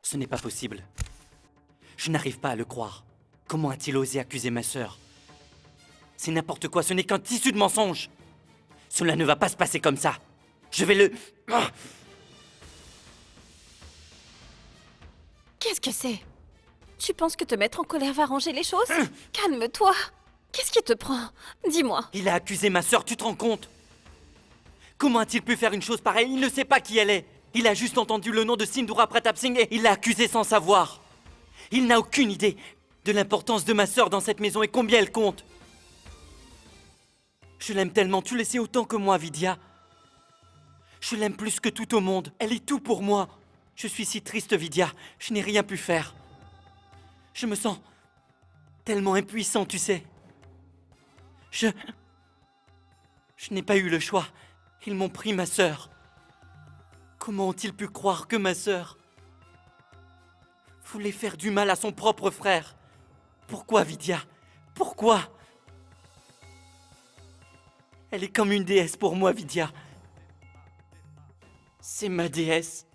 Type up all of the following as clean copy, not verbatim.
Ce n'est pas possible. Je n'arrive pas à le croire. Comment a-t-il osé accuser ma sœur? C'est n'importe quoi, ce n'est qu'un tissu de mensonges. Cela ne va pas se passer comme ça. Je vais le... Ah. Qu'est-ce que c'est? Tu penses que te mettre en colère va arranger les choses? Calme-toi. Qu'est-ce qui te prend? Dis-moi. Il a accusé ma sœur, tu te rends compte? Comment a-t-il pu faire une chose pareille? Il ne sait pas qui elle est. Il a juste entendu le nom de Sindhura Pratap Singh et il l'a accusé sans savoir. Il n'a aucune idée de l'importance de ma sœur dans cette maison et combien elle compte. Je l'aime tellement, tu le sais autant que moi, Vidya. Je l'aime plus que tout au monde. Elle est tout pour moi. Je suis si triste, Vidya. Je n'ai rien pu faire. Je me sens tellement impuissant, tu sais. Je n'ai pas eu le choix. Ils m'ont pris ma sœur. Comment ont-ils pu croire que ma sœur voulait faire du mal à son propre frère? Pourquoi, Vidya? Pourquoi? Elle est comme une déesse pour moi, Vidya. C'est ma déesse.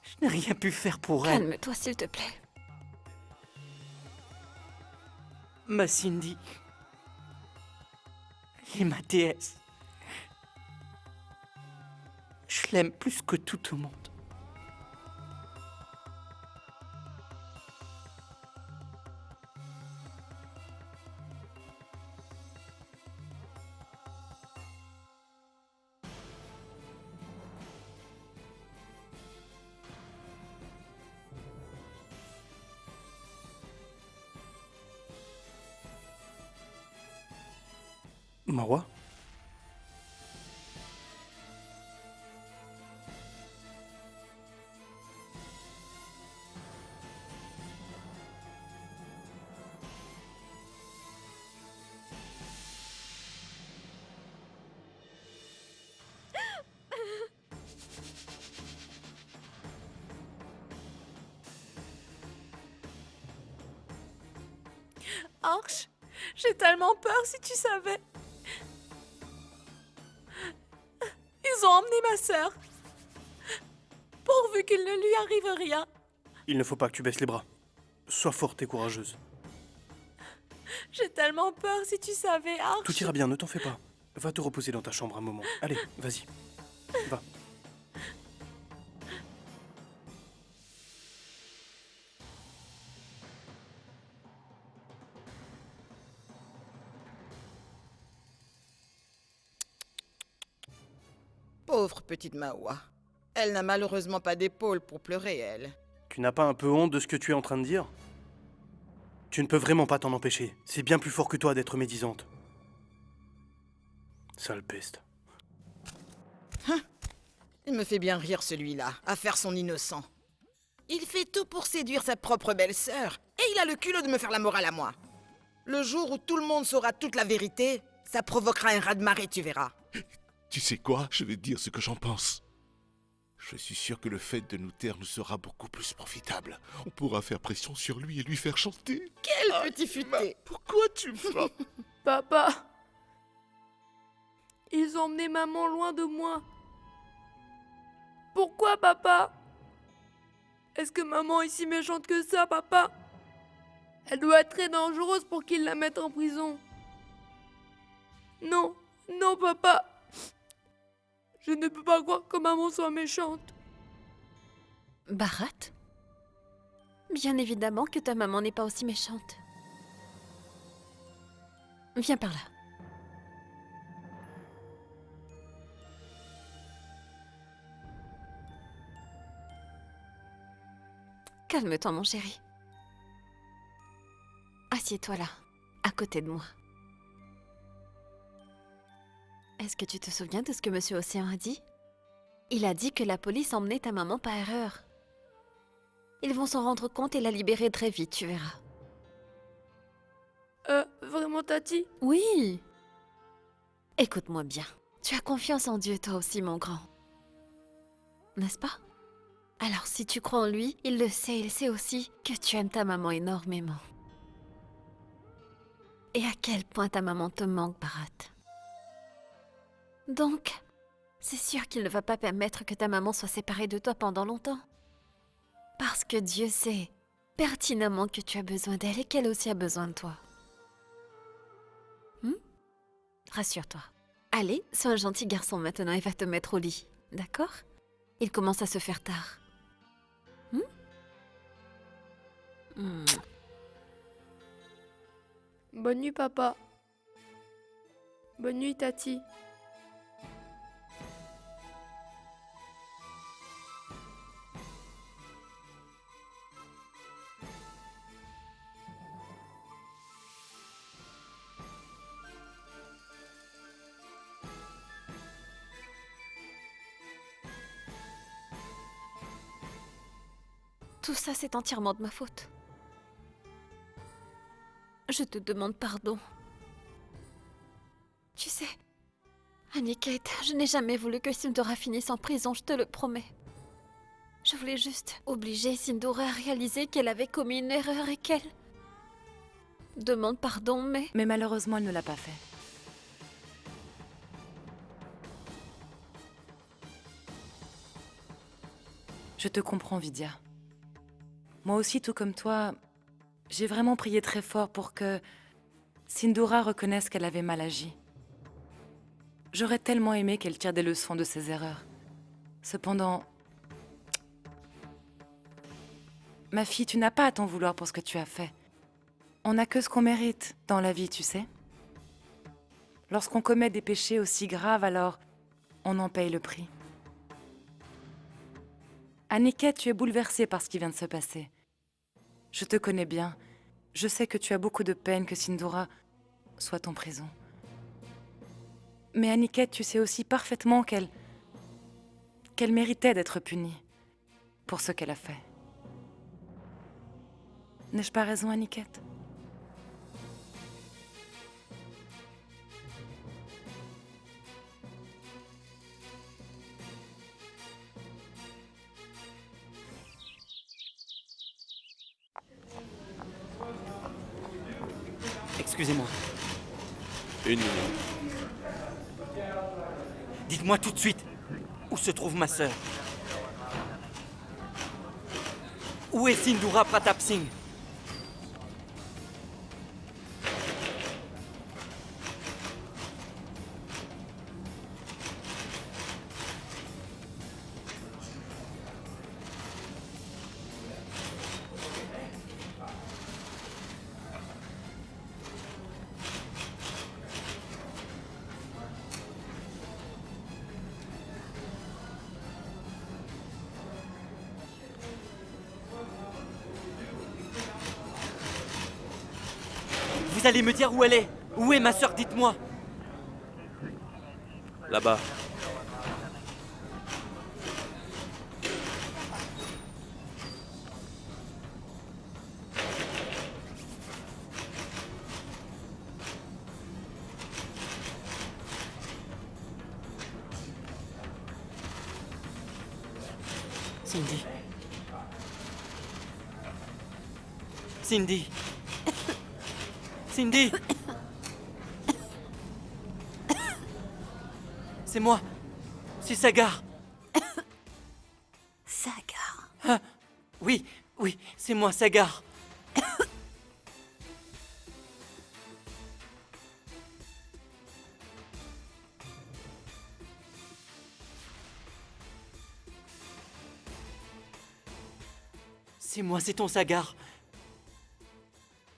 Je n'ai rien pu faire pour elle. Calme-toi, s'il te plaît. Ma Cindy. Elle est ma déesse. Je l'aime plus que tout au monde. Marwa? Arch, j'ai tellement peur si tu savais. Ils ont emmené ma sœur. Pourvu qu'il ne lui arrive rien. Il ne faut pas que tu baisses les bras. Sois forte et courageuse. J'ai tellement peur si tu savais, Arch. Tout ira bien, ne t'en fais pas. Va te reposer dans ta chambre un moment. Allez, vas-y. Va. Pauvre petite Mawa. Elle n'a malheureusement pas d'épaule pour pleurer, elle. Tu n'as pas un peu honte de ce que tu es en train de dire? Tu ne peux vraiment pas t'en empêcher. C'est bien plus fort que toi d'être médisante. Sale peste. Il me fait bien rire celui-là, à faire son innocent. Il fait tout pour séduire sa propre belle-sœur, et il a le culot de me faire la morale à moi. Le jour où tout le monde saura toute la vérité, ça provoquera un raz-de-marée, tu verras. Tu sais quoi? Je vais te dire ce que j'en pense. Je suis sûr que le fait de nous taire nous sera beaucoup plus profitable. On pourra faire pression sur lui et lui faire chanter. Quel petit futé! Pourquoi tu me frappes? Papa. Ils ont emmené maman loin de moi. Pourquoi, papa? Est-ce que maman est si méchante que ça, papa? Elle doit être très dangereuse pour qu'ils la mettent en prison. Non, non, papa. Je ne peux pas croire que maman soit méchante. Bharat? Bien évidemment que ta maman n'est pas aussi méchante. Viens par là. Calme-toi, mon chéri. Assieds-toi là, à côté de moi. Est-ce que tu te souviens de ce que Monsieur Océan a dit? Il a dit que la police emmenait ta maman par erreur. Ils vont s'en rendre compte et la libérer très vite, tu verras. Vraiment, Tati? Oui. Écoute-moi bien. Tu as confiance en Dieu, toi aussi, mon grand. N'est-ce pas? Alors, si tu crois en lui, il le sait, il sait aussi que tu aimes ta maman énormément. Et à quel point ta maman te manque, Bharat. Donc, c'est sûr qu'il ne va pas permettre que ta maman soit séparée de toi pendant longtemps. Parce que Dieu sait pertinemment que tu as besoin d'elle et qu'elle aussi a besoin de toi. Rassure-toi. Allez, sois un gentil garçon maintenant et va te mettre au lit. D'accord? Il commence à se faire tard. Bonne nuit, papa. Bonne nuit, Tati. Tout ça, c'est entièrement de ma faute. Je te demande pardon. Tu sais, Aniket, je n'ai jamais voulu que Sindora finisse en prison, je te le promets. Je voulais juste obliger Sindora à réaliser qu'elle avait commis une erreur et qu'elle demande pardon, mais... Mais malheureusement, elle ne l'a pas fait. Je te comprends, Vidya. Moi aussi, tout comme toi, j'ai vraiment prié très fort pour que Sindora reconnaisse qu'elle avait mal agi. J'aurais tellement aimé qu'elle tire des leçons de ses erreurs. Cependant, ma fille, tu n'as pas à t'en vouloir pour ce que tu as fait. On n'a que ce qu'on mérite dans la vie, tu sais. Lorsqu'on commet des péchés aussi graves, alors on en paye le prix. Aniket, tu es bouleversée par ce qui vient de se passer. Je te connais bien. Je sais que tu as beaucoup de peine que Sindora soit en prison. Mais Aniket, tu sais aussi parfaitement qu'elle méritait d'être punie pour ce qu'elle a fait. N'ai-je pas raison, Aniket? Excusez-moi. Une minute. Dites-moi tout de suite, où se trouve ma sœur? Où est Sindora Pratap Singh? Vous allez me dire où elle est? Où est ma sœur? Dites-moi. Là-bas. Cindy. Cindy. Cindy. C'est moi. C'est Sagar. Sagar. Ah, oui, c'est moi, Sagar. C'est moi, c'est ton Sagar.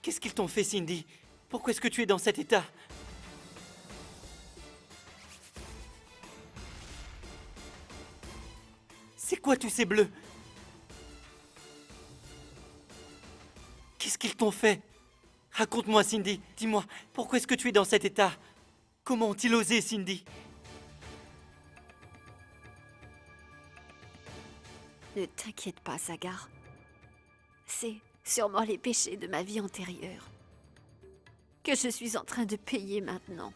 Qu'est-ce qu'ils t'ont fait, Cindy? Pourquoi est-ce que tu es dans cet état? C'est quoi tous ces bleus? Qu'est-ce qu'ils t'ont fait? Raconte-moi, Cindy. Dis-moi, pourquoi est-ce que tu es dans cet état? Comment ont-ils osé, Cindy? Ne t'inquiète pas, Sagar. C'est sûrement les péchés de ma vie antérieure que je suis en train de payer maintenant.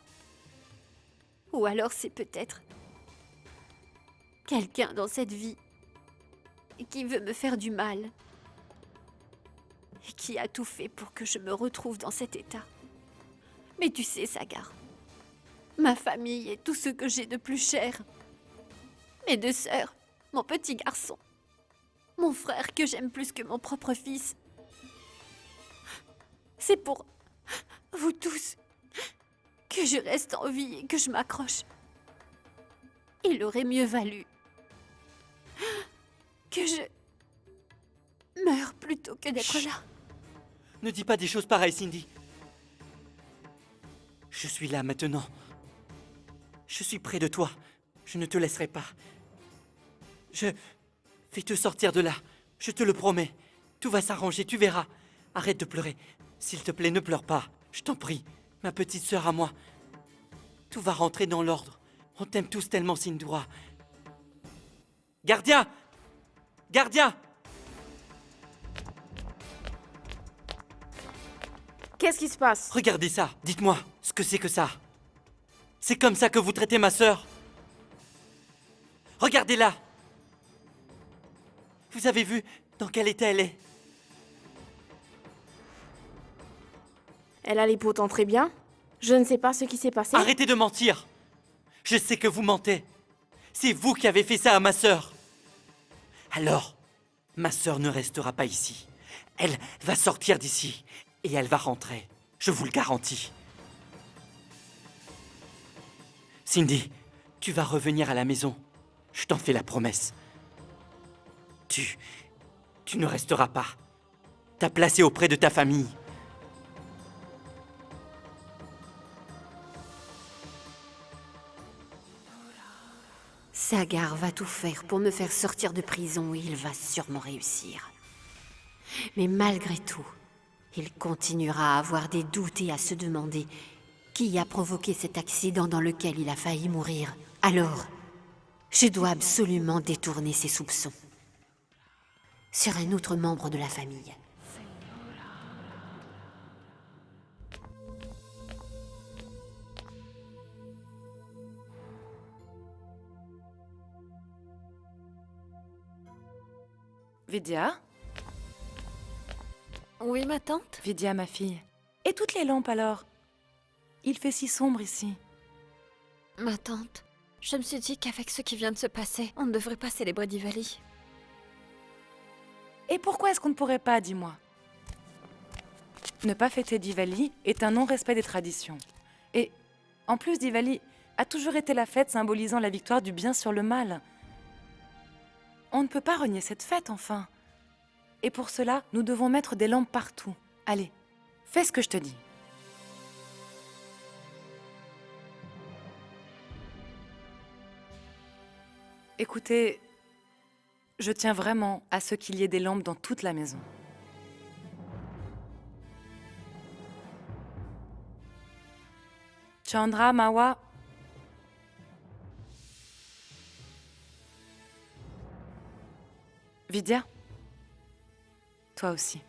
Ou alors c'est peut-être quelqu'un dans cette vie qui veut me faire du mal et qui a tout fait pour que je me retrouve dans cet état. Mais tu sais, Sagar, ma famille est tout ce que j'ai de plus cher. Mes deux sœurs, mon petit garçon. mon frère que j'aime plus que mon propre fils. C'est pour vous tous que je reste en vie et que je m'accroche. Il aurait mieux valu que je meure plutôt que d'être Chut. là. Ne dis pas des choses pareilles, Cindy. Je suis là maintenant. Je suis près de toi. Je ne te laisserai pas. Je vais te sortir de là. Je te le promets. Tout va s'arranger, tu verras. Arrête de pleurer. S'il te plaît, ne pleure pas. Je t'en prie. Ma petite sœur à moi. Tout va rentrer dans l'ordre. On t'aime tous tellement, Sindura. Gardien! Gardien! Qu'est-ce qui se passe? Regardez ça. Dites-moi ce que c'est que ça. C'est comme ça que vous traitez ma sœur? Regardez-la. Vous avez vu dans quel état elle est? Elle allait pourtant très bien. Je ne sais pas ce qui s'est passé. Arrêtez de mentir. Je sais que vous mentez. C'est vous qui avez fait ça à ma sœur. Alors, ma sœur ne restera pas ici. Elle va sortir d'ici et elle va rentrer. Je vous le garantis. Cindy, tu vas revenir à la maison. Je t'en fais la promesse. Tu ne resteras pas. Ta place est auprès de ta famille. Sagar va tout faire pour me faire sortir de prison et il va sûrement réussir. Mais malgré tout, il continuera à avoir des doutes et à se demander qui a provoqué cet accident dans lequel il a failli mourir. Alors, je dois absolument détourner ses soupçons sur un autre membre de la famille. Vidya? Oui, ma tante? Vidya, ma fille. Et toutes les lampes alors? Il fait si sombre ici. Ma tante, je me suis dit qu'avec ce qui vient de se passer, on ne devrait pas célébrer Diwali. Et pourquoi est-ce qu'on ne pourrait pas, dis-moi? Ne pas fêter Diwali est un non-respect des traditions. Et en plus, Diwali a toujours été la fête symbolisant la victoire du bien sur le mal. On ne peut pas renier cette fête, enfin. Et pour cela, nous devons mettre des lampes partout. Allez, fais ce que je te dis. Écoutez, je tiens vraiment à ce qu'il y ait des lampes dans toute la maison. Chandra, Mawa. Vidya, toi aussi.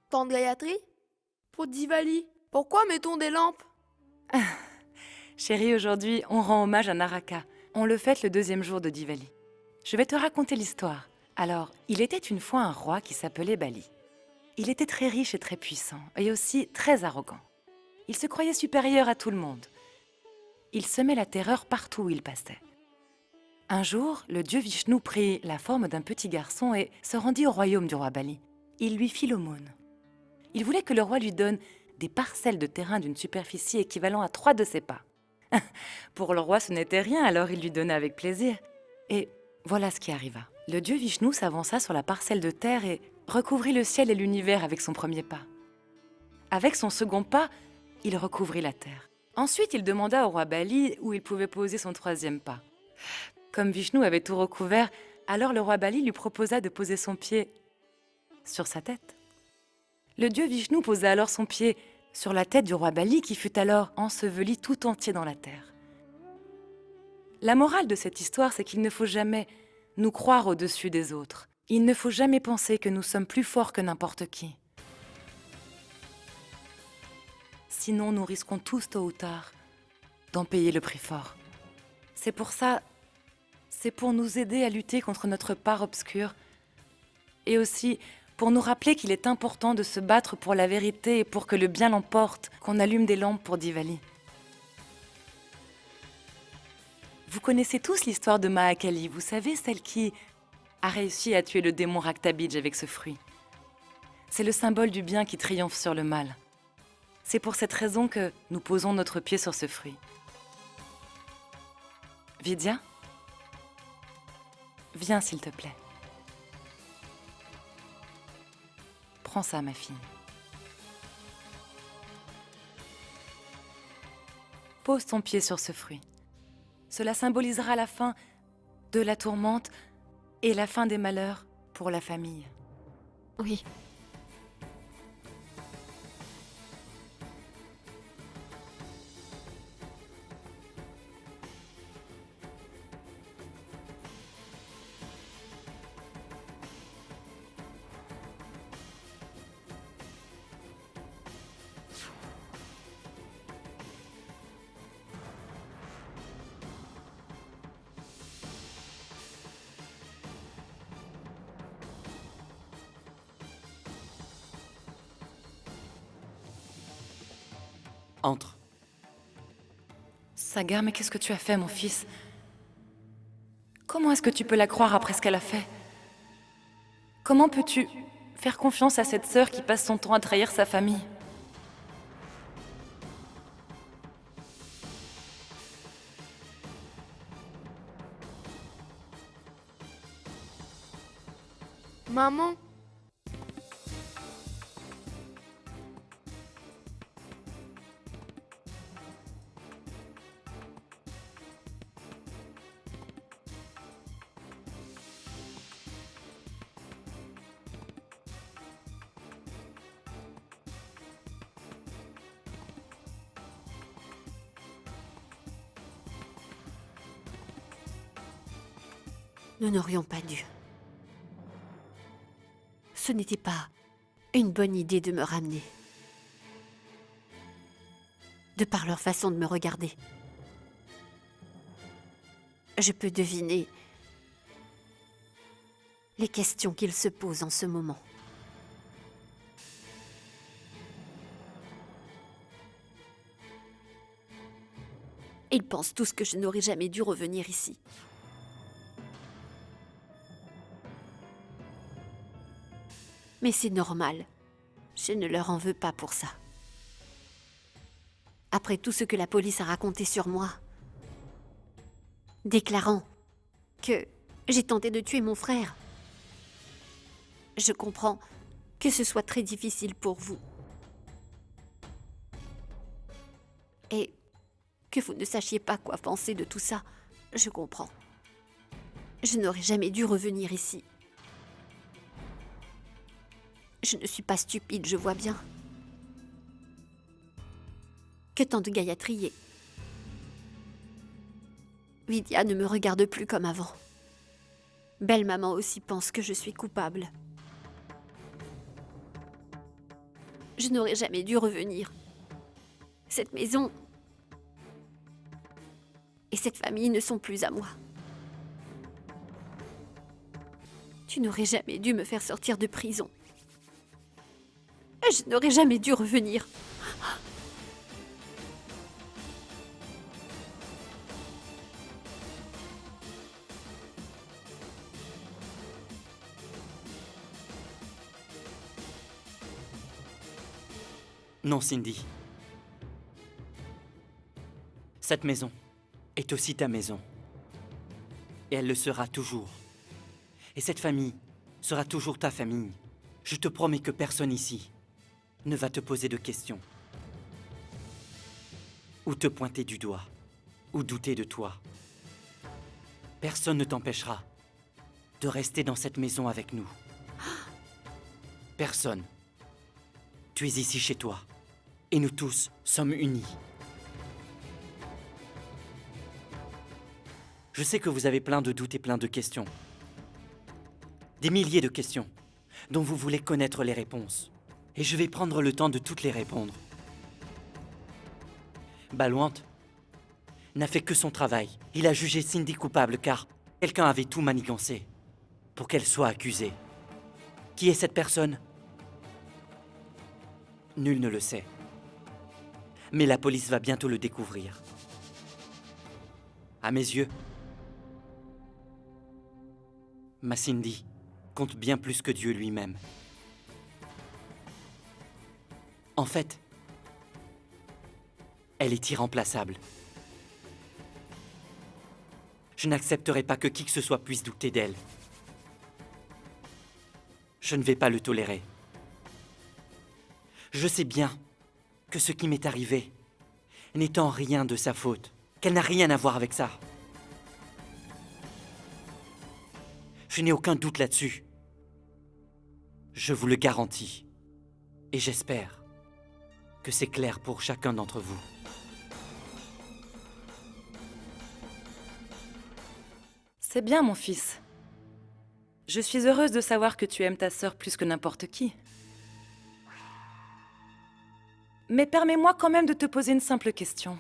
Tante Gayatri? Pour Diwali, pourquoi mettons des lampes? Chérie, aujourd'hui, on rend hommage à Naraka. On le fête le 2e jour de Diwali. Je vais te raconter l'histoire. Alors, il était une fois un roi qui s'appelait Bali. Il était très riche et très puissant, et aussi très arrogant. Il se croyait supérieur à tout le monde. Il semait la terreur partout où il passait. Un jour, le dieu Vishnu prit la forme d'un petit garçon et se rendit au royaume du roi Bali. Il lui fit l'aumône. Il voulait que le roi lui donne des parcelles de terrain d'une superficie équivalent à 3 de ses pas. Pour le roi, ce n'était rien, alors il lui donna avec plaisir. Et voilà ce qui arriva. Le dieu Vishnu s'avança sur la parcelle de terre et recouvrit le ciel et l'univers avec son premier pas. Avec son second pas, il recouvrit la terre. Ensuite, il demanda au roi Bali où il pouvait poser son 3e pas. Comme Vishnu avait tout recouvert, alors le roi Bali lui proposa de poser son pied sur sa tête. Le dieu Vishnu posa alors son pied sur la tête du roi Bali qui fut alors enseveli tout entier dans la terre. La morale de cette histoire, c'est qu'il ne faut jamais nous croire au-dessus des autres. Il ne faut jamais penser que nous sommes plus forts que n'importe qui. Sinon, nous risquons tous, tôt ou tard, d'en payer le prix fort. C'est pour ça, c'est pour nous aider à lutter contre notre part obscure, et aussi pour nous rappeler qu'il est important de se battre pour la vérité et pour que le bien l'emporte, qu'on allume des lampes pour Diwali. Vous connaissez tous l'histoire de Mahakali, vous savez, celle qui a réussi à tuer le démon Raktabij avec ce fruit. C'est le symbole du bien qui triomphe sur le mal. C'est pour cette raison que nous posons notre pied sur ce fruit. Vidya, viens s'il te plaît. Prends ça, ma fille. Pose ton pied sur ce fruit. Cela symbolisera la fin de la tourmente et la fin des malheurs pour la famille. Oui. Entre. Sagar, mais qu'est-ce que tu as fait, mon fils? Comment est-ce que tu peux la croire après ce qu'elle a fait? Comment peux-tu faire confiance à cette sœur qui passe son temps à trahir sa famille? Maman, Nous n'aurions pas dû. Ce n'était pas une bonne idée de me ramener. De par leur façon de me regarder. Je peux deviner les questions qu'ils se posent en ce moment. Ils pensent tous que je n'aurais jamais dû revenir ici. Mais c'est normal. Je ne leur en veux pas pour ça. Après tout ce que la police a raconté sur moi, déclarant que j'ai tenté de tuer mon frère, je comprends que ce soit très difficile pour vous. Et que vous ne sachiez pas quoi penser de tout ça, je comprends. Je n'aurais jamais dû revenir ici. Je ne suis pas stupide, je vois bien. Que tant de Gayatri et Vidya ne me regarde plus comme avant. Belle maman aussi pense que je suis coupable. Je n'aurais jamais dû revenir. Cette maison et cette famille ne sont plus à moi. Tu n'aurais jamais dû me faire sortir de prison. Je n'aurais jamais dû revenir. Non, Cindy. Cette maison est aussi ta maison. Et elle le sera toujours. Et cette famille sera toujours ta famille. Je te promets que personne ici ne va te poser de questions. Ou te pointer du doigt. Ou douter de toi. Personne ne t'empêchera de rester dans cette maison avec nous. Personne. Tu es ici chez toi. Et nous tous sommes unis. Je sais que vous avez plein de doutes et plein de questions. Des milliers de questions dont vous voulez connaître les réponses. Et je vais prendre le temps de toutes les répondre. Balwant n'a fait que son travail. Il a jugé Cindy coupable car quelqu'un avait tout manigancé pour qu'elle soit accusée. Qui est cette personne? Nul ne le sait. Mais la police va bientôt le découvrir. À mes yeux, ma Cindy compte bien plus que Dieu lui-même. En fait, elle est irremplaçable. Je n'accepterai pas que qui que ce soit puisse douter d'elle. Je ne vais pas le tolérer. Je sais bien que ce qui m'est arrivé n'est en rien de sa faute, qu'elle n'a rien à voir avec ça. Je n'ai aucun doute là-dessus. Je vous le garantis. Et j'espère que c'est clair pour chacun d'entre vous. C'est bien, mon fils. Je suis heureuse de savoir que tu aimes ta sœur plus que n'importe qui. Mais permets-moi quand même de te poser une simple question.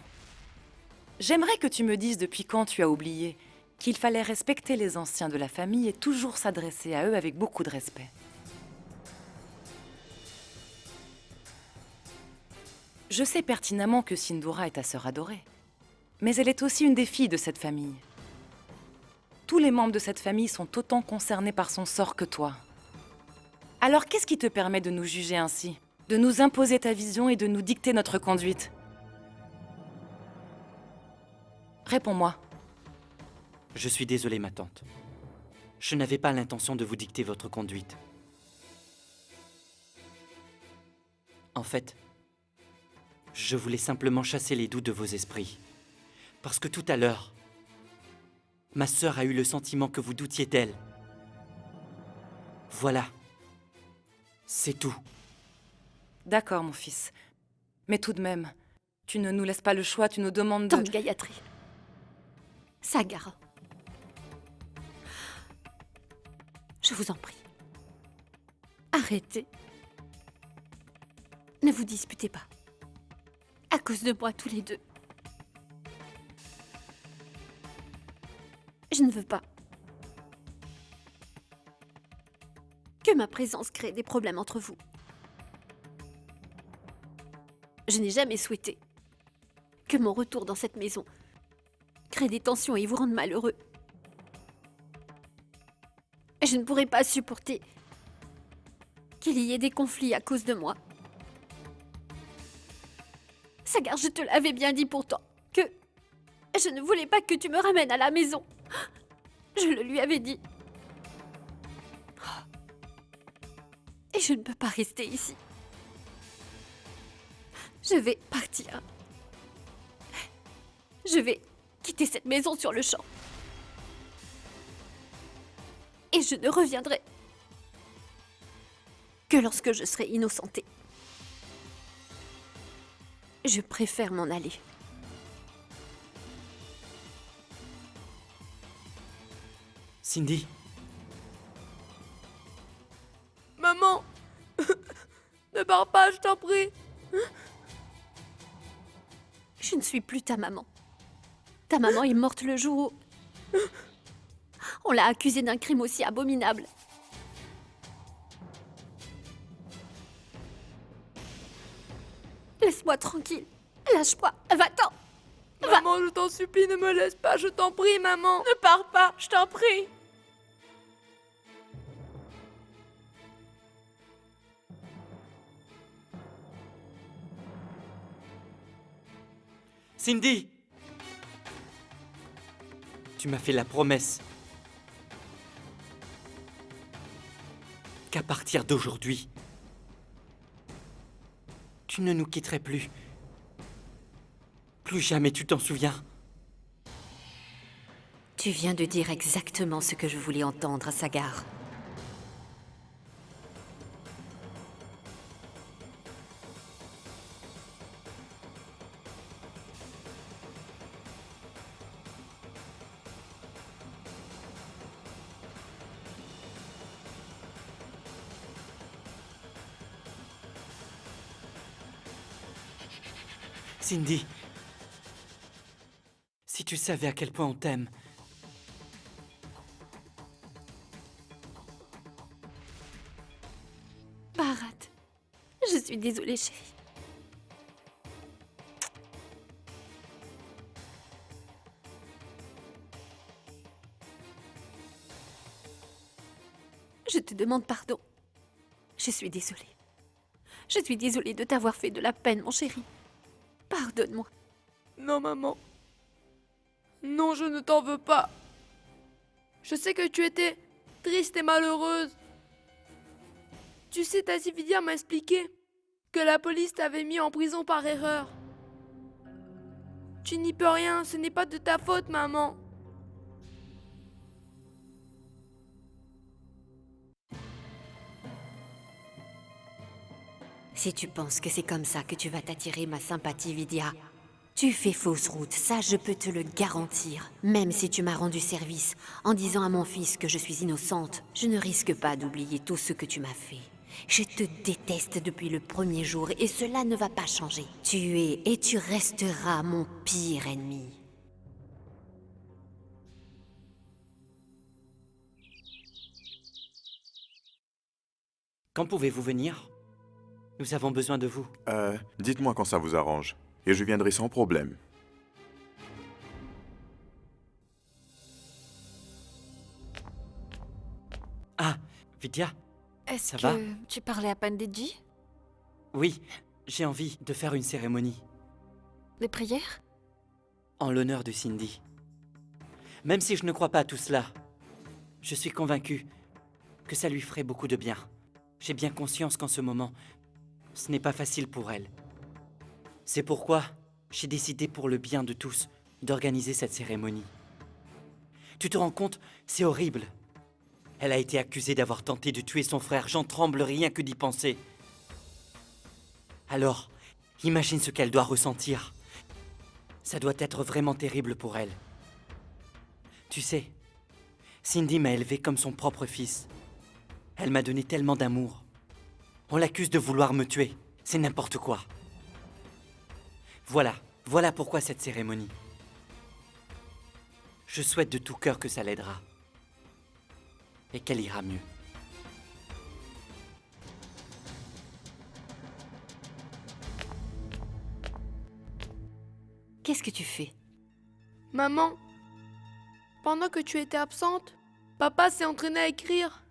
J'aimerais que tu me dises depuis quand tu as oublié qu'il fallait respecter les anciens de la famille et toujours s'adresser à eux avec beaucoup de respect. Je sais pertinemment que Sindoora est ta sœur adorée, mais elle est aussi une des filles de cette famille. Tous les membres de cette famille sont autant concernés par son sort que toi. Alors qu'est-ce qui te permet de nous juger ainsi? De nous imposer ta vision et de nous dicter notre conduite? Réponds-moi. Je suis désolé, ma tante. Je n'avais pas l'intention de vous dicter votre conduite. En fait, je voulais simplement chasser les doutes de vos esprits. Parce que tout à l'heure, ma sœur a eu le sentiment que vous doutiez d'elle. Voilà. C'est tout. D'accord, mon fils. Mais tout de même, tu ne nous laisses pas le choix, tu nous demandes de... Tante Gayatri. Sagar. Je vous en prie. Arrêtez. Ne vous disputez pas. À cause de moi, tous les deux. Je ne veux pas que ma présence crée des problèmes entre vous. Je n'ai jamais souhaité que mon retour dans cette maison crée des tensions et vous rende malheureux. Je ne pourrais pas supporter qu'il y ait des conflits à cause de moi. Sagar, je te l'avais bien dit pourtant, que je ne voulais pas que tu me ramènes à la maison. Je le lui avais dit. Et je ne peux pas rester ici. Je vais partir. Je vais quitter cette maison sur le champ. Et je ne reviendrai que lorsque je serai innocentée. Je préfère m'en aller. Cindy, Maman! Ne pars pas, je t'en prie! Je ne suis plus ta maman. Ta maman est morte le jour où on l'a accusée d'un crime aussi abominable. Laisse-moi tranquille. Lâche-moi. Va-t'en. Maman, je t'en supplie, ne me laisse pas, je t'en prie, maman! Ne pars pas, je t'en prie. Cindy! Tu m'as fait la promesse qu'à partir d'aujourd'hui, tu ne nous quitterais plus. Plus jamais, tu t'en souviens? Tu viens de dire exactement ce que je voulais entendre, Sagar. Cindy, tu savais à quel point on t'aime. Bharat, je suis désolée, chérie. Je te demande pardon. Je suis désolée. Je suis désolée de t'avoir fait de la peine, mon chéri. Pardonne-moi. Non, maman. Non, je ne t'en veux pas. Je sais que tu étais triste et malheureuse. Tu sais, Tassie Vidya m'a expliqué que la police t'avait mis en prison par erreur. Tu n'y peux rien, ce n'est pas de ta faute, maman. Si tu penses que c'est comme ça que tu vas t'attirer ma sympathie, Vidya, tu fais fausse route, ça je peux te le garantir. Même si tu m'as rendu service en disant à mon fils que je suis innocente, je ne risque pas d'oublier tout ce que tu m'as fait. Je te déteste depuis le premier jour et cela ne va pas changer. Tu es et tu resteras mon pire ennemi. Quand pouvez-vous venir? Nous avons besoin de vous. Dites-moi quand ça vous arrange, et je viendrai sans problème. Ah, Vidya? Est-ce Ça que va tu parlais à Panditji? Oui, j'ai envie de faire une cérémonie De prière? en l'honneur de Cindy. Même si je ne crois pas à tout cela, je suis convaincu que ça lui ferait beaucoup de bien. J'ai bien conscience qu'en ce moment, ce n'est pas facile pour elle. C'est pourquoi j'ai décidé pour le bien de tous d'organiser cette cérémonie. Tu te rends compte, c'est horrible. Elle a été accusée d'avoir tenté de tuer son frère, j'en tremble rien que d'y penser. Alors, imagine ce qu'elle doit ressentir. Ça doit être vraiment terrible pour elle. Tu sais, Cindy m'a élevé comme son propre fils. Elle m'a donné tellement d'amour. On l'accuse de vouloir me tuer. C'est n'importe quoi. Voilà pourquoi cette cérémonie. Je souhaite de tout cœur que ça l'aidera. Et qu'elle ira mieux. Qu'est-ce que tu fais? Maman, pendant que tu étais absente, papa s'est entraîné à écrire.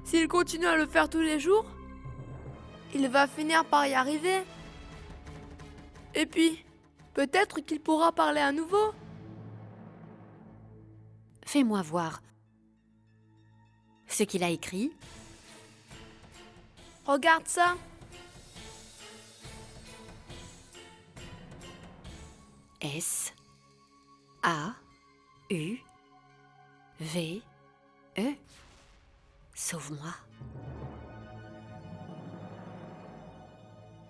S'il continue à le faire tous les jours, il va finir par y arriver. Et puis, peut-être qu'il pourra parler à nouveau. Fais-moi voir ce qu'il a écrit. Regarde ça. S A U V E. Sauve-moi.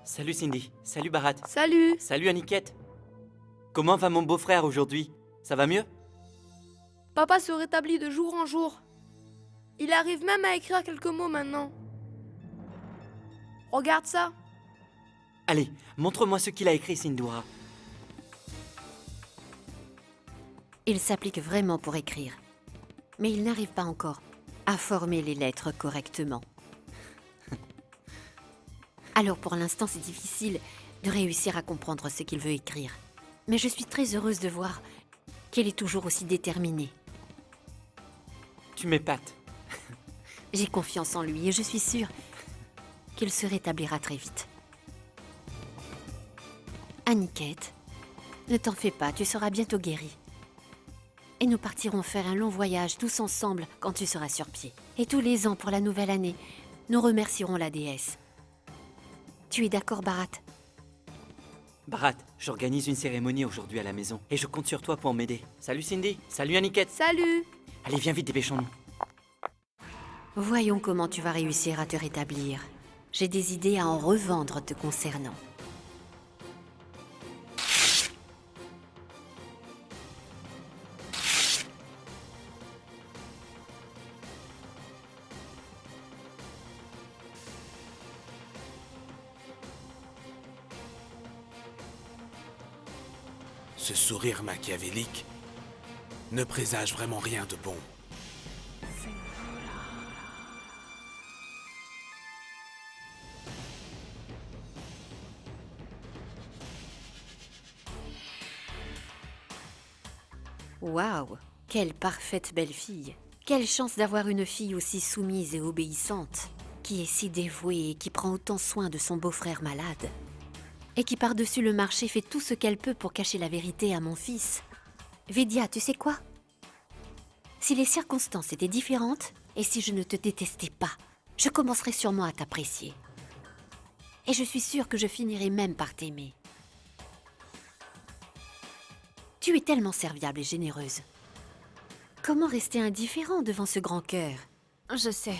Salut Cindy, salut Bharat, Salut. salut Aniket. Comment va mon beau-frère aujourd'hui? Ça va mieux? Papa se rétablit de jour en jour. Il arrive même à écrire quelques mots maintenant. Regarde ça. Allez, montre-moi ce qu'il a écrit, Sindhura. Il s'applique vraiment pour écrire. Mais il n'arrive pas encore à former les lettres correctement. Alors pour l'instant, c'est difficile de réussir à comprendre ce qu'il veut écrire. Mais je suis très heureuse de voir qu'il est toujours aussi déterminé. Tu m'épates. J'ai confiance en lui et je suis sûre qu'il se rétablira très vite. Aniket, ne t'en fais pas, tu seras bientôt guérie. Et nous partirons faire un long voyage tous ensemble quand tu seras sur pied. Et tous les ans pour la nouvelle année, nous remercierons la déesse. Tu es d'accord, Bharat? Bharat, j'organise une cérémonie aujourd'hui à la maison et je compte sur toi pour m'aider. Salut Cindy, salut Aniket. Salut. Allez, viens vite, dépêchons-nous. Voyons comment tu vas réussir à te rétablir. J'ai des idées à en revendre te concernant. Ce sourire machiavélique ne présage vraiment rien de bon. Waouh, quelle parfaite belle-fille. Quelle chance d'avoir une fille aussi soumise et obéissante, qui est si dévouée et qui prend autant soin de son beau-frère malade. Et qui par-dessus le marché fait tout ce qu'elle peut pour cacher la vérité à mon fils. Vidya, tu sais quoi? Si les circonstances étaient différentes, et si je ne te détestais pas, je commencerais sûrement à t'apprécier. Et je suis sûre que je finirais même par t'aimer. Tu es tellement serviable et généreuse. Comment rester indifférent devant ce grand cœur? Je sais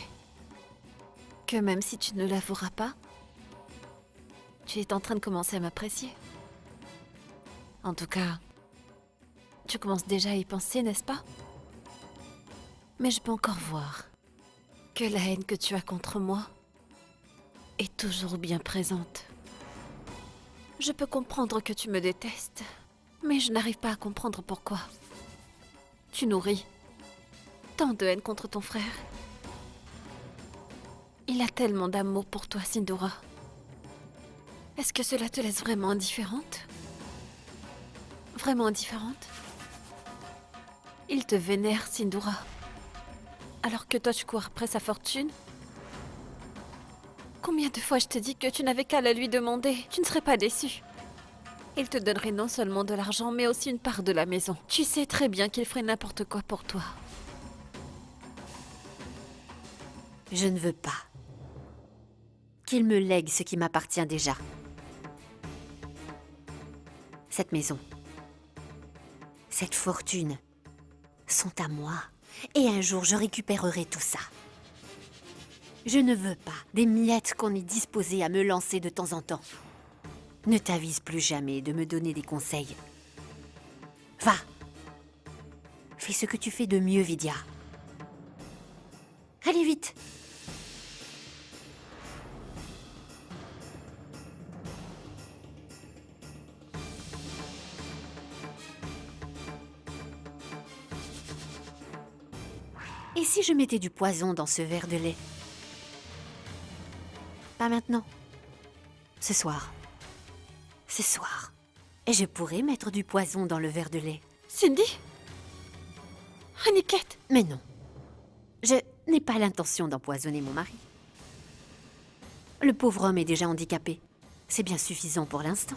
que même si tu ne l'avoueras pas, tu es en train de commencer à m'apprécier. En tout cas, tu commences déjà à y penser, n'est-ce pas? Mais je peux encore voir que la haine que tu as contre moi est toujours bien présente. Je peux comprendre que tu me détestes, mais je n'arrive pas à comprendre pourquoi. Tu nourris tant de haine contre ton frère. Il a tellement d'amour pour toi, Sindhura. Est-ce que cela te laisse vraiment indifférente? Vraiment indifférente? Il te vénère, Sindhura. Alors que toi, tu cours après sa fortune? Combien de fois je t'ai dit que tu n'avais qu'à la lui demander? Tu ne serais pas déçu. Il te donnerait non seulement de l'argent, mais aussi une part de la maison. Tu sais très bien qu'il ferait n'importe quoi pour toi. Je ne veux pas qu'il me lègue ce qui m'appartient déjà. Cette maison, cette fortune sont à moi. Et un jour, je récupérerai tout ça. Je ne veux pas des miettes qu'on est disposé à me lancer de temps en temps. Ne t'avise plus jamais de me donner des conseils. Va. Fais ce que tu fais de mieux, Vidya. Allez vite. Et si je mettais du poison dans ce verre de lait? Pas maintenant. Ce soir. Ce soir. Et je pourrais mettre du poison dans le verre de lait. Cindy? Aniket? Mais non. Je n'ai pas l'intention d'empoisonner mon mari. Le pauvre homme est déjà handicapé. C'est bien suffisant pour l'instant.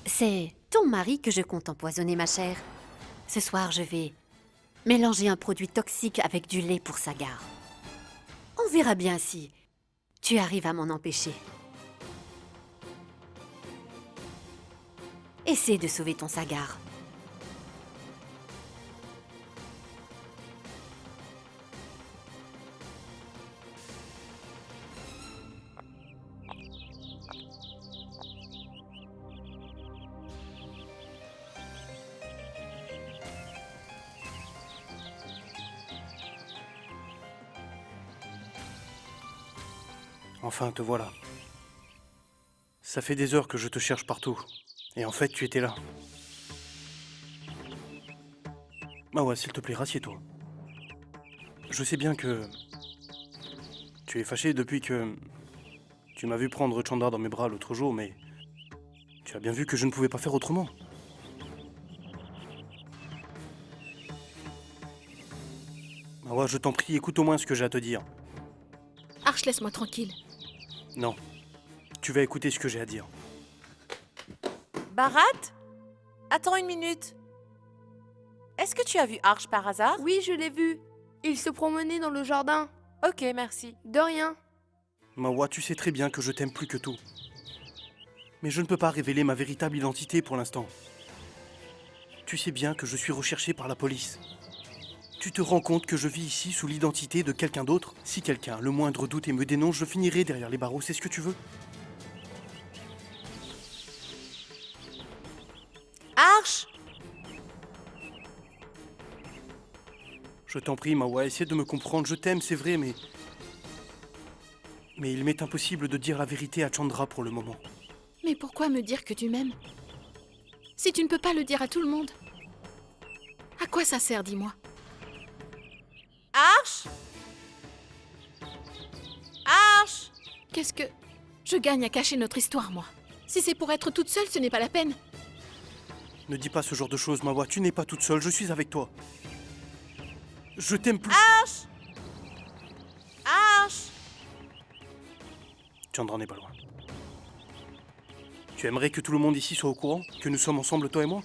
C'est ton mari que je compte empoisonner, ma chère. Ce soir, je vais mélanger un produit toxique avec du lait pour Sagar. On verra bien si tu arrives à m'en empêcher. Essaie de sauver ton Sagar. Enfin, te voilà. Ça fait des heures que je te cherche partout. Et en fait, tu étais là. Ah ouais, s'il te plaît, rassieds-toi. Je sais bien que tu es fâché depuis que tu m'as vu prendre Chandra dans mes bras l'autre jour, mais tu as bien vu que je ne pouvais pas faire autrement. Ah ouais, je t'en prie, écoute au moins ce que j'ai à te dire. Arch, laisse-moi tranquille. Non, tu vas écouter ce que j'ai à dire. Bharat? Attends une minute. Est-ce que tu as vu Arch par hasard? Oui, je l'ai vu. Il se promenait dans le jardin. Ok, merci. De rien. Mawa, tu sais très bien que je t'aime plus que tout. Mais je ne peux pas révéler ma véritable identité pour l'instant. Tu sais bien que je suis recherché par la police. Tu te rends compte que je vis ici sous l'identité de quelqu'un d'autre? Si quelqu'un a le moindre doute et me dénonce, je finirai derrière les barreaux, c'est ce que tu veux? Arch! Je t'en prie, Mawa, essaie de me comprendre, je t'aime, c'est vrai, mais il m'est impossible de dire la vérité à Chandra pour le moment. Mais pourquoi me dire que tu m'aimes? Si tu ne peux pas le dire à tout le monde, à quoi ça sert, dis-moi? Arche! Arche! Qu'est-ce que je gagne à cacher notre histoire, moi? Si c'est pour être toute seule, ce n'est pas la peine. Ne dis pas ce genre de choses, Mawa. Tu n'es pas toute seule, je suis avec toi. Je t'aime plus. Arche! Arche! Chandra n'est pas loin. Tu aimerais que tout le monde ici soit au courant? Que nous sommes ensemble, toi et moi?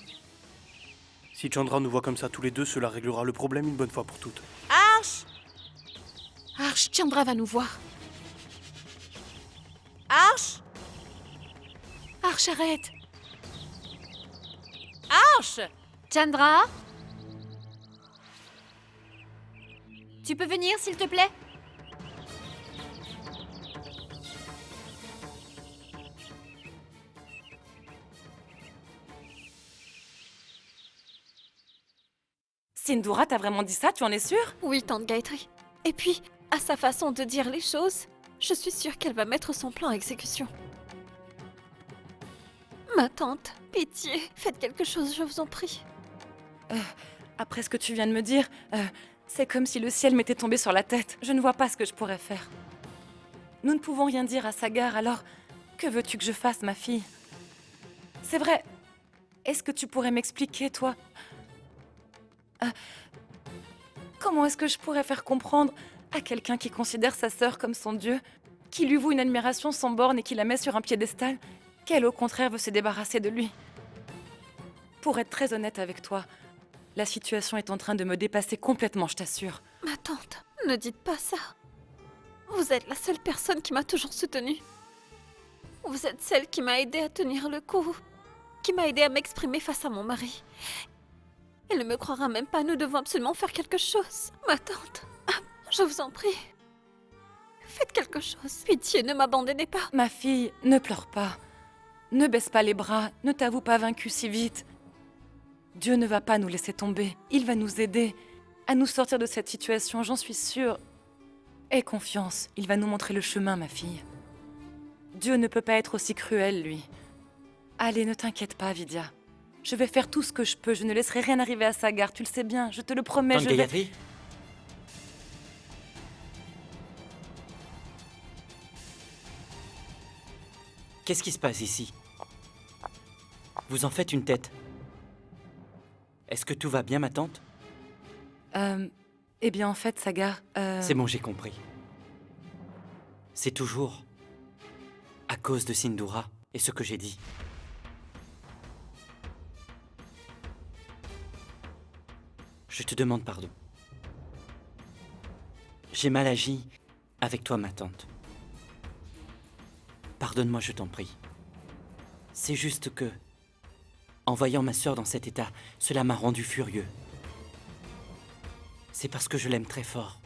Si Chandra nous voit comme ça tous les deux, cela réglera le problème une bonne fois pour toutes. Arche! Arch, Chandra va nous voir. Arche! Arch, arrête. Arche! Chandra? Tu peux venir, s'il te plaît? Sindhura t'a vraiment dit ça, tu en es sûre? Oui, tante Gayatri. Et puis, à sa façon de dire les choses, je suis sûre qu'elle va mettre son plan à exécution. Ma tante, pitié, faites quelque chose, je vous en prie. Après ce que tu viens de me dire, c'est comme si le ciel m'était tombé sur la tête. Je ne vois pas ce que je pourrais faire. Nous ne pouvons rien dire à Sagar, alors que veux-tu que je fasse, ma fille? C'est vrai. Est-ce que tu pourrais m'expliquer, toi? Comment est-ce que je pourrais faire comprendre à quelqu'un qui considère sa sœur comme son dieu, qui lui voue une admiration sans borne et qui la met sur un piédestal, qu'elle au contraire veut se débarrasser de lui? Pour être très honnête avec toi, la situation est en train de me dépasser complètement, je t'assure. Ma tante, ne dites pas ça. Vous êtes la seule personne qui m'a toujours soutenue. Vous êtes celle qui m'a aidée à tenir le coup, qui m'a aidée à m'exprimer face à mon mari. Elle ne me croira même pas, nous devons absolument faire quelque chose. Ma tante, je vous en prie. Faites quelque chose. Pitié, ne m'abandonnez pas. Ma fille, ne pleure pas. Ne baisse pas les bras, ne t'avoue pas vaincue si vite. Dieu ne va pas nous laisser tomber. Il va nous aider à nous sortir de cette situation, j'en suis sûre. Aie confiance, il va nous montrer le chemin, ma fille. Dieu ne peut pas être aussi cruel, lui. Allez, ne t'inquiète pas, Vidya. Je vais faire tout ce que je peux, je ne laisserai rien arriver à Sagar, tu le sais bien, je te le promets, Tante je vais... Gayatri? Qu'est-ce qui se passe ici? Vous en faites une tête. Est-ce que tout va bien, ma tante? Eh bien, en fait, Sagar... C'est bon, j'ai compris. C'est toujours à cause de Sindhura et ce que j'ai dit. Je te demande pardon. J'ai mal agi avec toi, ma tante. Pardonne-moi, je t'en prie. C'est juste que, en voyant ma sœur dans cet état, cela m'a rendu furieux. C'est parce que je l'aime très fort.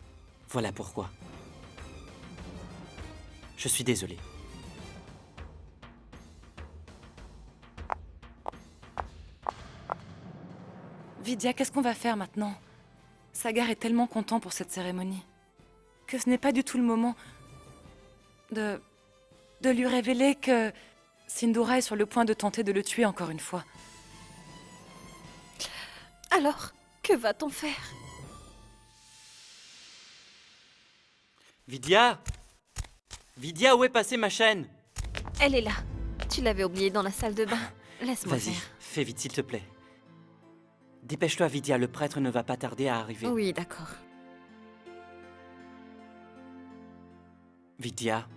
Voilà pourquoi. Je suis désolé. Vidya, qu'est-ce qu'on va faire maintenant? Sagar est tellement content pour cette cérémonie que ce n'est pas du tout le moment de lui révéler que Sindhura est sur le point de tenter de le tuer encore une fois. Alors, que va-t-on faire? Vidya! Vidya, où est passée ma chaîne? Elle est là. Tu l'avais oubliée dans la salle de bain. Laisse-moi Vas-y, faire. fais vite, s'il te plaît. Dépêche-toi, Vidya, le prêtre ne va pas tarder à arriver. Oui, d'accord. Vidya.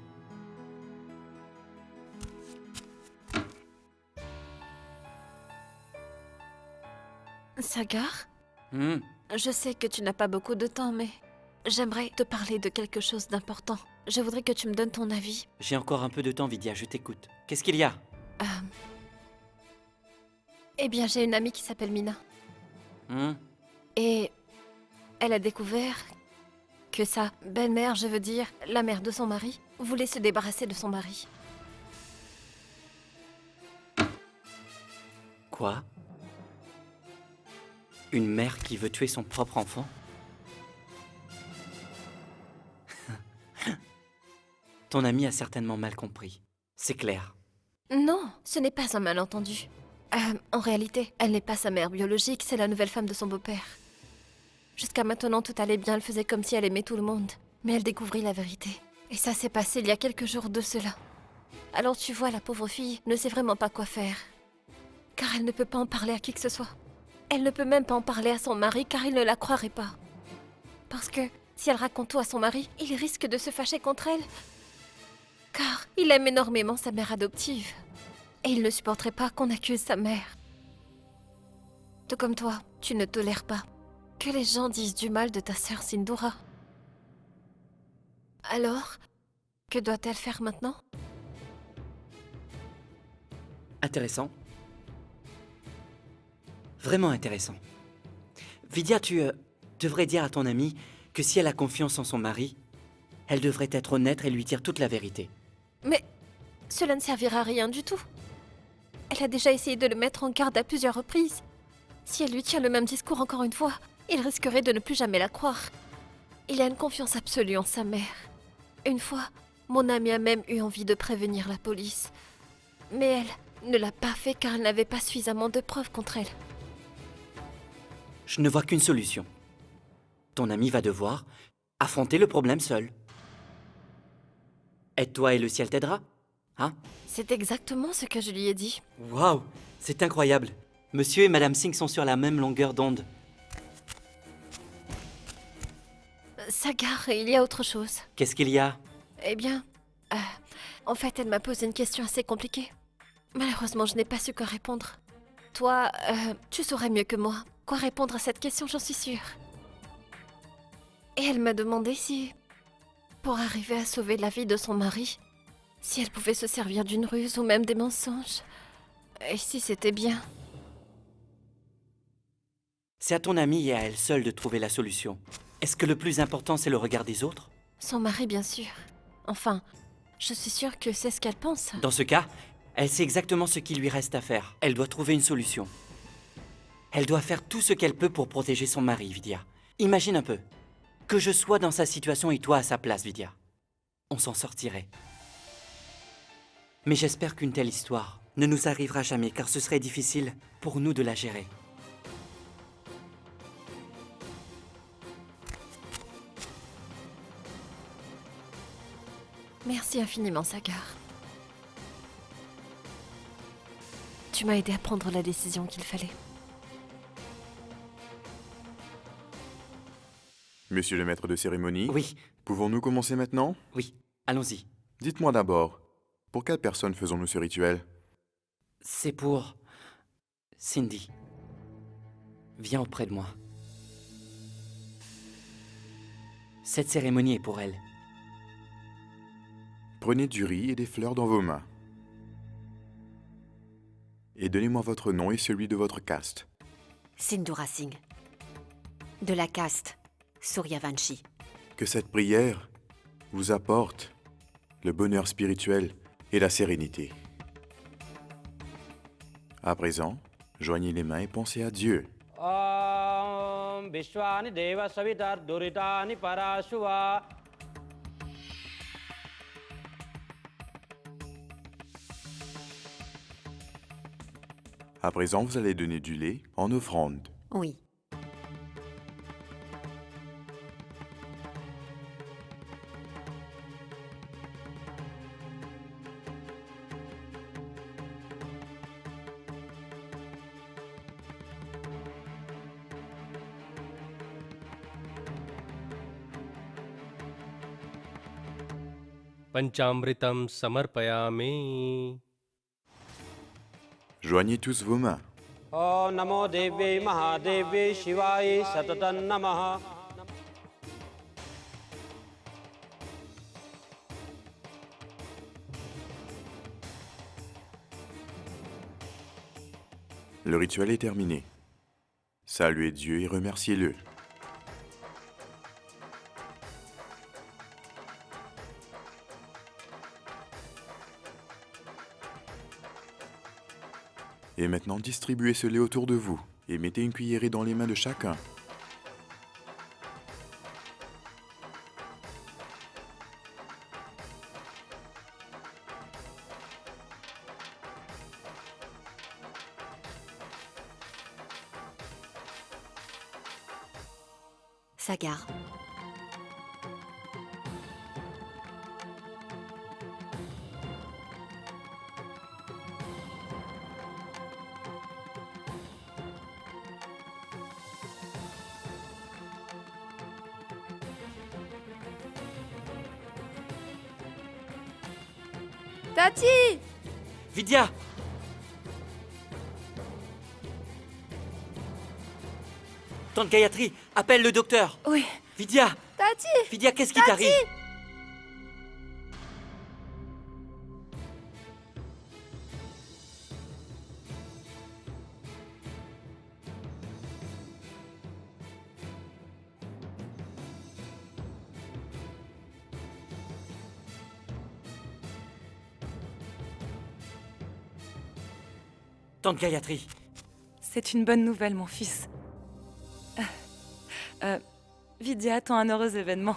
Sagar, Hmm, je sais que tu n'as pas beaucoup de temps, mais j'aimerais te parler de quelque chose d'important. Je voudrais que tu me donnes ton avis. j'ai encore un peu de temps, Vidya, je t'écoute. Qu'est-ce qu'il y a? Eh bien, j'ai une amie qui s'appelle Mina. Hmm, Et elle a découvert que sa belle-mère, je veux dire, la mère de son mari, voulait se débarrasser de son mari. Quoi? Une mère qui veut tuer son propre enfant? Ton ami a certainement mal compris. C'est clair. Non, ce n'est pas un malentendu. En réalité, elle n'est pas sa mère biologique, c'est la nouvelle femme de son beau-père. Jusqu'à maintenant, tout allait bien, elle faisait comme si elle aimait tout le monde. Mais elle découvrit la vérité. Et ça s'est passé il y a quelques jours de cela. Alors tu vois, la pauvre fille ne sait vraiment pas quoi faire. Car elle ne peut pas en parler à qui que ce soit. Elle ne peut même pas en parler à son mari car il ne la croirait pas. Parce que si elle raconte tout à son mari, il risque de se fâcher contre elle. Car il aime énormément sa mère adoptive. Et il ne supporterait pas qu'on accuse sa mère. Tout comme toi, tu ne tolères pas que les gens disent du mal de ta sœur Sindhura. Alors, que doit-elle faire maintenant? Intéressant. Vraiment intéressant. Vidya, tu devrais dire à ton amie que si elle a confiance en son mari, elle devrait être honnête et lui dire toute la vérité. Mais cela ne servira à rien du tout. Elle a déjà essayé de le mettre en garde à plusieurs reprises. Si elle lui tient le même discours encore une fois, il risquerait de ne plus jamais la croire. Il a une confiance absolue en sa mère. Une fois, mon amie a même eu envie de prévenir la police. Mais elle ne l'a pas fait car elle n'avait pas suffisamment de preuves contre elle. Je ne vois qu'une solution. Ton ami va devoir affronter le problème seul. Aide-toi et le ciel t'aidera. Hein? C'est exactement ce que je lui ai dit. Waouh, c'est incroyable. Monsieur et Madame Singh sont sur la même longueur d'onde. Sagar, il y a autre chose. Qu'est-ce qu'il y a? Eh bien, en fait, elle m'a posé une question assez compliquée. Malheureusement, je n'ai pas su quoi répondre. Toi, tu saurais mieux que moi quoi répondre à cette question, j'en suis sûre. Et elle m'a demandé si, pour arriver à sauver la vie de son mari, si elle pouvait se servir d'une ruse ou même des mensonges. Et si c'était bien. C'est à ton amie et à elle seule de trouver la solution. Est-ce que le plus important, c'est le regard des autres? Son mari, bien sûr. Enfin, je suis sûre que c'est ce qu'elle pense. Dans ce cas, elle sait exactement ce qu'il lui reste à faire. Elle doit trouver une solution. Elle doit faire tout ce qu'elle peut pour protéger son mari, Vidya. Imagine un peu. Que je sois dans sa situation et toi à sa place, Vidya. On s'en sortirait. Mais j'espère qu'une telle histoire ne nous arrivera jamais, car ce serait difficile pour nous de la gérer. Merci infiniment, Sagar. Tu m'as aidé à prendre la décision qu'il fallait. Monsieur le maître de cérémonie? Oui. Pouvons-nous commencer maintenant? Oui, allons-y. Dites-moi d'abord, pour quelle personne faisons-nous ce rituel? C'est pour... Cindy. Viens auprès de moi. Cette cérémonie est pour elle. Prenez du riz et des fleurs dans vos mains. Et donnez-moi votre nom et celui de votre caste. Sindhura Singh. De la caste Suryavanshi. Que cette prière vous apporte le bonheur spirituel et la sérénité. À présent, joignez les mains et pensez à Dieu. À présent, vous allez donner du lait en offrande. Oui. Panchamritam samarpayami. Joignez tous vos mains. Om Namo Devye Mahadevye Shivaye Satatan Namaha. Le rituel est terminé. Saluez Dieu et remerciez-le. Et maintenant, distribuez ce lait autour de vous et mettez une cuillerée dans les mains de chacun. Sagar. Tati! Vidya! Tante Gayatri, appelle le docteur. Oui. Vidya! Tati! Vidya, qu'est-ce qui Tati! t'arrive? Tante Gayatri. C'est une bonne nouvelle, mon fils. Vidya attend un heureux événement.